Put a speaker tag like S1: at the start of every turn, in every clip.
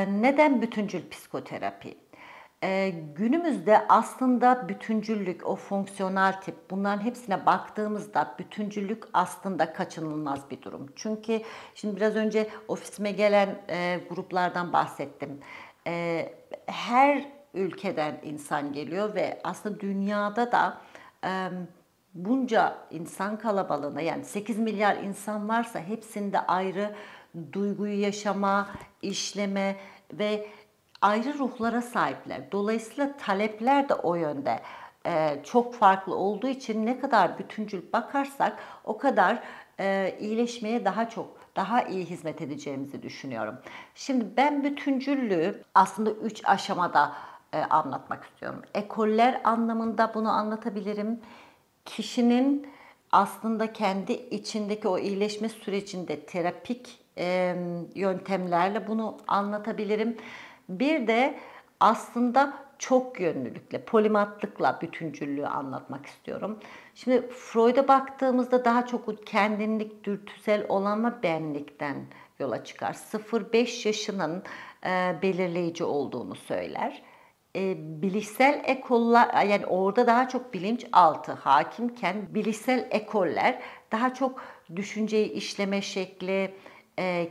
S1: Neden bütüncül psikoterapi? Günümüzde aslında bütüncüllük, o fonksiyonel tip bunların hepsine baktığımızda bütüncüllük aslında kaçınılmaz bir durum. Çünkü şimdi biraz önce ofisime gelen gruplardan bahsettim. Her ülkeden insan geliyor ve aslında dünyada da bunca insan kalabalığına, yani 8 milyar insan varsa hepsinde ayrı duyguyu yaşama, işleme ve ayrı ruhlara sahipler. Dolayısıyla talepler de o yönde çok farklı olduğu için ne kadar bütüncül bakarsak o kadar iyileşmeye daha iyi hizmet edeceğimizi düşünüyorum. Şimdi ben bütüncüllüğü aslında 3 aşamada anlatmak istiyorum. Ekoller anlamında bunu anlatabilirim. Kişinin aslında kendi içindeki o iyileşme sürecinde terapik yöntemlerle bunu anlatabilirim. Bir de aslında çok yönlülükle, polimatlıkla bütüncüllüğü anlatmak istiyorum. Şimdi Freud'a baktığımızda daha çok o kendinlik, dürtüsel olan benlikten yola çıkar. 0-5 yaşının belirleyici olduğunu söyler. Bilişsel ekoller, yani orada daha çok bilinçaltı hakimken bilişsel ekoller daha çok düşünceyi işleme şekli,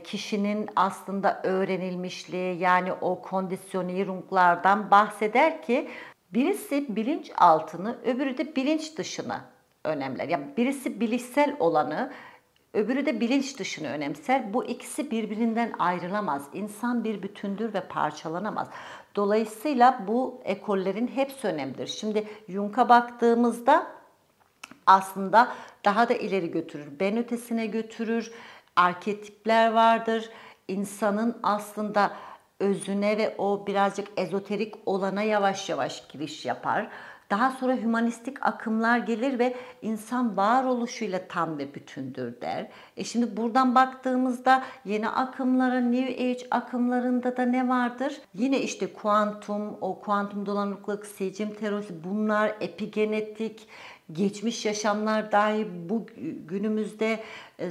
S1: kişinin aslında öğrenilmişliği, yani o kondisyonierunglardan bahseder ki birisi bilinçaltını, öbürü de bilinç dışını önemler. Yani birisi bilişsel olanı, öbürü de bilinç dışını önemser. Bu ikisi birbirinden ayrılamaz. İnsan bir bütündür ve parçalanamaz. Dolayısıyla bu ekollerin hepsi önemlidir. Şimdi Jung'a baktığımızda aslında daha da ileri götürür. Ben ötesine götürür. Arketipler vardır. İnsanın aslında özüne ve o birazcık ezoterik olana yavaş yavaş giriş yapar. Daha sonra hümanistik akımlar gelir ve insan varoluşuyla tam ve bütündür der. Şimdi buradan baktığımızda yeni akımlara, New Age akımlarında da ne vardır? Yine işte kuantum, o kuantum dolanıklık, seçim teorisi, bunlar epigenetik, geçmiş yaşamlar dahi bu günümüzde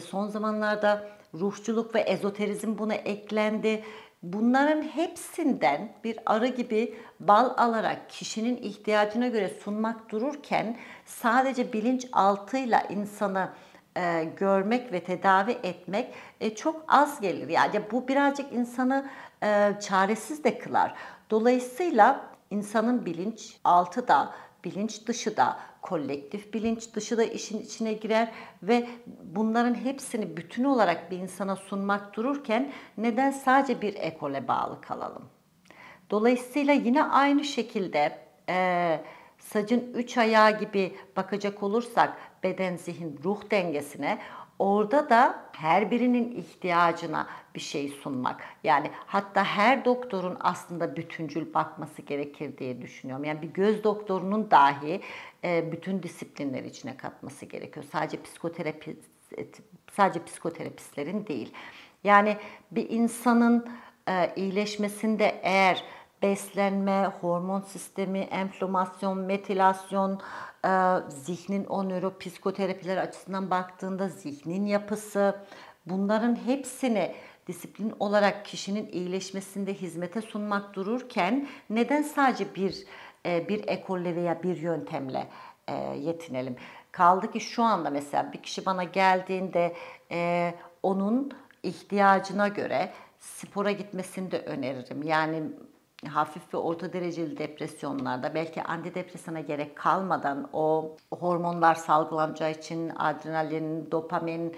S1: son zamanlarda ruhçuluk ve ezoterizm buna eklendi. Bunların hepsinden bir arı gibi bal alarak kişinin ihtiyacına göre sunmak dururken sadece bilinçaltıyla insanı görmek ve tedavi etmek çok az gelir. Yani bu birazcık insanı çaresiz de kılar. Dolayısıyla insanın bilinçaltı da bilinç dışı da, kolektif bilinç dışı da işin içine girer ve bunların hepsini bütün olarak bir insana sunmak dururken neden sadece bir ekole bağlı kalalım? Dolayısıyla yine aynı şekilde sacın üç ayağı gibi bakacak olursak beden, zihin, ruh dengesine, orada da her birinin ihtiyacına bir şey sunmak. Yani hatta her doktorun aslında bütüncül bakması gerekir diye düşünüyorum. Yani bir göz doktorunun dahi bütün disiplinler içine katması gerekiyor. Sadece psikoterapistlerin değil. Yani bir insanın iyileşmesinde eğer beslenme, hormon sistemi, enflamasyon, metilasyon, zihnin o nöropsikoterapiler açısından baktığında zihnin yapısı, bunların hepsini disiplin olarak kişinin iyileşmesinde hizmete sunmak dururken neden sadece bir ekolle veya bir yöntemle yetinelim? Kaldı ki şu anda mesela bir kişi bana geldiğinde onun ihtiyacına göre spora gitmesini de öneririm. Yani hafif ve orta dereceli depresyonlarda belki antidepresana gerek kalmadan o hormonlar salgılanacağı için adrenalin, dopamin,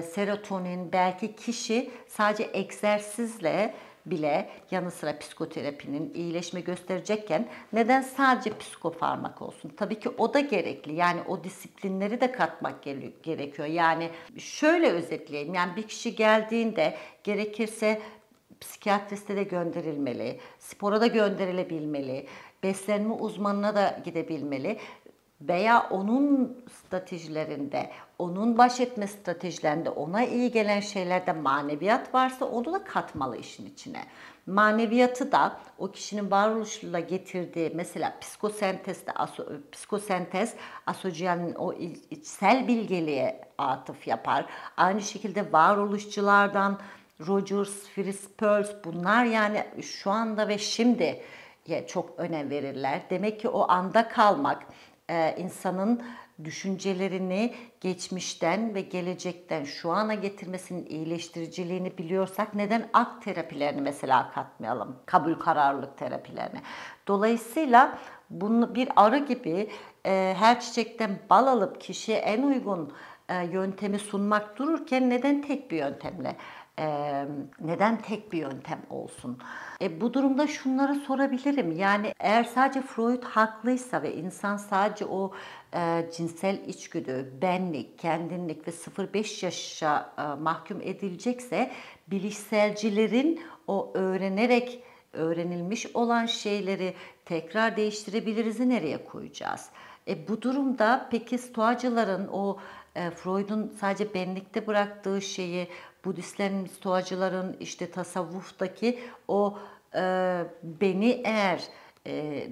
S1: serotonin, belki kişi sadece egzersizle bile yanı sıra psikoterapinin iyileşme gösterecekken neden sadece psikofarmak olsun? Tabii ki o da gerekli. Yani o disiplinleri de katmak gerekiyor. Yani şöyle özetleyeyim. Yani bir kişi geldiğinde gerekirse psikiyatriste de gönderilmeli, spora da gönderilebilmeli, beslenme uzmanına da gidebilmeli veya onun stratejilerinde, onun baş etme stratejilerinde ona iyi gelen şeylerde maneviyat varsa onu da katmalı işin içine. Maneviyatı da o kişinin varoluşuyla getirdiği mesela psikosentez asosyalin o içsel bilgeliğe atıf yapar. Aynı şekilde varoluşçulardan Rogers, Fritz Perls, bunlar yani şu anda ve şimdi çok önem verirler. Demek ki o anda kalmak, insanın düşüncelerini geçmişten ve gelecekten şu ana getirmesinin iyileştiriciliğini biliyorsak neden akt terapilerini mesela katmayalım? Kabul kararlılık terapilerini. Dolayısıyla bunu bir arı gibi her çiçekten bal alıp kişiye en uygun yöntemi sunmak dururken neden tek bir yöntem olsun? Bu durumda şunları sorabilirim. Yani eğer sadece Freud haklıysa ve insan sadece o cinsel içgüdü, benlik, kendinlik ve 0-5 yaşa mahkum edilecekse, bilişselcilerin o öğrenilmiş olan şeyleri tekrar değiştirebiliriz'i nereye koyacağız? Bu durumda peki Stoacıların o Freud'un sadece benlikte bıraktığı şeyi, Budistlerin, Stoacıların işte tasavvuftaki o beni eğer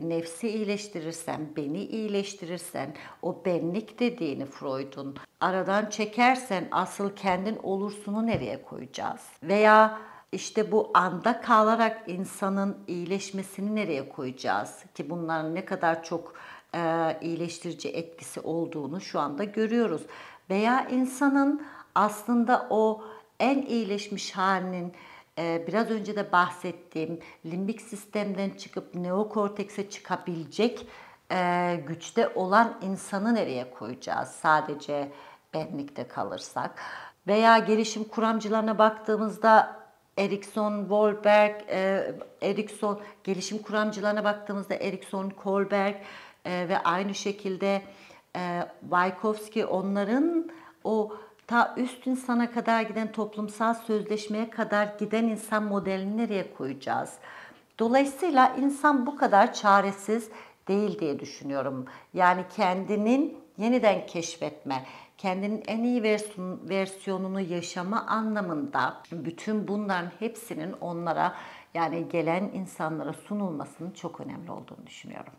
S1: nefsi iyileştirirsen, beni iyileştirirsen, o benlik dediğini Freud'un aradan çekersen asıl kendin olursun'u nereye koyacağız? Veya işte bu anda kalarak insanın iyileşmesini nereye koyacağız? Ki bunların ne kadar çok iyileştirici etkisi olduğunu şu anda görüyoruz. Veya insanın aslında o en iyileşmiş halinin biraz önce de bahsettiğim limbik sistemden çıkıp neokortekse çıkabilecek güçte olan insanı nereye koyacağız? Sadece benlikte kalırsak. Veya gelişim kuramcılarına baktığımızda Erikson, Wahlberg, gelişim kuramcılarına baktığımızda Erikson, Kohlberg ve aynı şekilde Vygotsky, onların o ta üst insana kadar giden, toplumsal sözleşmeye kadar giden insan modelini nereye koyacağız? Dolayısıyla insan bu kadar çaresiz değil diye düşünüyorum. Yani kendinin yeniden keşfetme, kendinin en iyi versiyonunu yaşama anlamında bütün bunların hepsinin onlara, yani gelen insanlara sunulmasının çok önemli olduğunu düşünüyorum.